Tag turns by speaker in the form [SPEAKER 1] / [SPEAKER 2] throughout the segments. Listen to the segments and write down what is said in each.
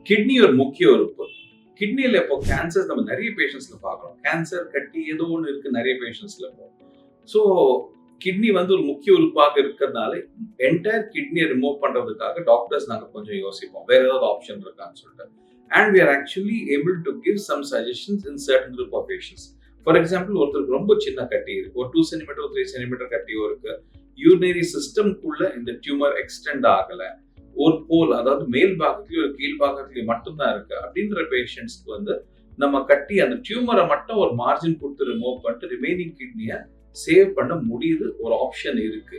[SPEAKER 1] Kidney ஒரு முக்கிய உறுப்பு. கிட்னில இப்போ கேன்சர்ஸ் நம்ம நிறைய பேஷண்ட்ஸ்ல பார்க்குறோம். கேன்சர் கட்டி ஏதோ ஒண்ணு இருக்கு நிறைய பேஷண்ட்ஸ்ல இப்போ. ஸோ கிட்னி வந்து ஒரு முக்கிய உறுப்பாக இருக்கிறதுனால என்டையர் கிட்னியை ரிமூவ் பண்றதுக்காக டாக்டர்ஸ் நாங்க கொஞ்சம் யோசிப்போம். வேற ஏதாவது ஆப்ஷன் இருக்கான்னு சொல்லிட்டு. And we are actually able to give some suggestions in certain group of patients. For example ஒருத்தருக்கு ரொம்ப சின்ன கட்டி இருக்கு. ஒரு 2 சென்டிமீட்டர் 3 சென்டிமீட்டர் கட்டியோ இருக்கு. யூரினரி சிஸ்டம்குள்ள இந்த டியூமர் எக்ஸ்டெண்ட் ஆகல. ஒரு போல் அதாவது மேல் பாகத்திலயும் ஒரு கீழ் பாகத்திலயும் மட்டும்தான் இருக்கு அப்படின்ற பேஷண்ட்ஸ்க்கு வந்து நம்ம கட்டி அந்த டியூமரை மட்டும் ஒரு மார்ஜின் கொடுத்து ரிமூவ் பண்ணிட்டு ரிமைனிங் கிட்னியை சேவ் பண்ண முடியுது. ஒரு ஆப்ஷன் இருக்கு.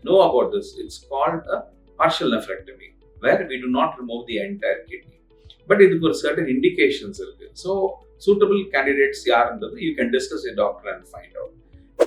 [SPEAKER 1] Know about this. It's called a partial nephrectomy where we do not remove the entire kidney. But இதுக்கு ஒரு சர்டன் இண்டிகேஷன்ஸ் இருக்கு. ஸோ சூட்டபிள் கேண்டிடேட்ஸ் யாருன்றது you can discuss with doctor and find out.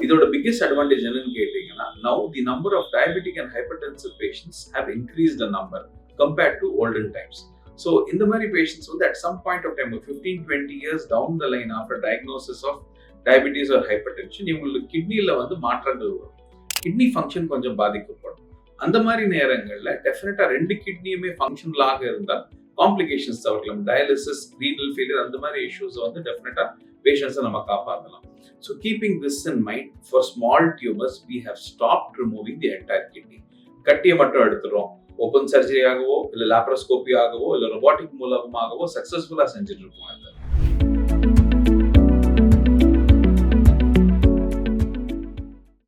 [SPEAKER 1] இதோட biggest advantage என்னன்னு கேட்டீங்கன்னா, now the number of diabetic and hypertensive patients have increased the number compared to olden times. So இந்த மாதிரி patients வந்து at some point of time 15-20 years down the line after diagnosis of diabetes or hypertension இவங்களுக்கு கிட்னியில் வந்து மாற்றங்கள் வரும். Kidney function கொஞ்சம் பாதிக்கப்படும். அந்த மாதிரி நேரங்களில் டெஃபினட்டா 2 கிட்னியுமே ஃபங்க்ஷனலாக இருந்தால் காம்ப்ளிகேஷன்ஸ் தவிர்க்கலாம். டயாலிசிஸ், ரீனல் ஃபெயிலியர் அந்த மாதிரி இஷ்யூஸ் வந்து டெஃபினட்டா பேஷண்ட்ஸை நம்ம காப்பாற்றலாம். So keeping this in mind, for small tumors, we have stopped removing the entire kidney. கட்டியை மட்டும் எடுத்துறோம். ஓப்பன் சர்ஜரி ஆகவோ இல்ல லாப்ரோஸ்கோபி ஆகவோ இல்ல ரொபாட்டிக் மூலமாகவோ சக்சஸ்ஃபுல்லா செஞ்சுட்டு இருக்கோம்.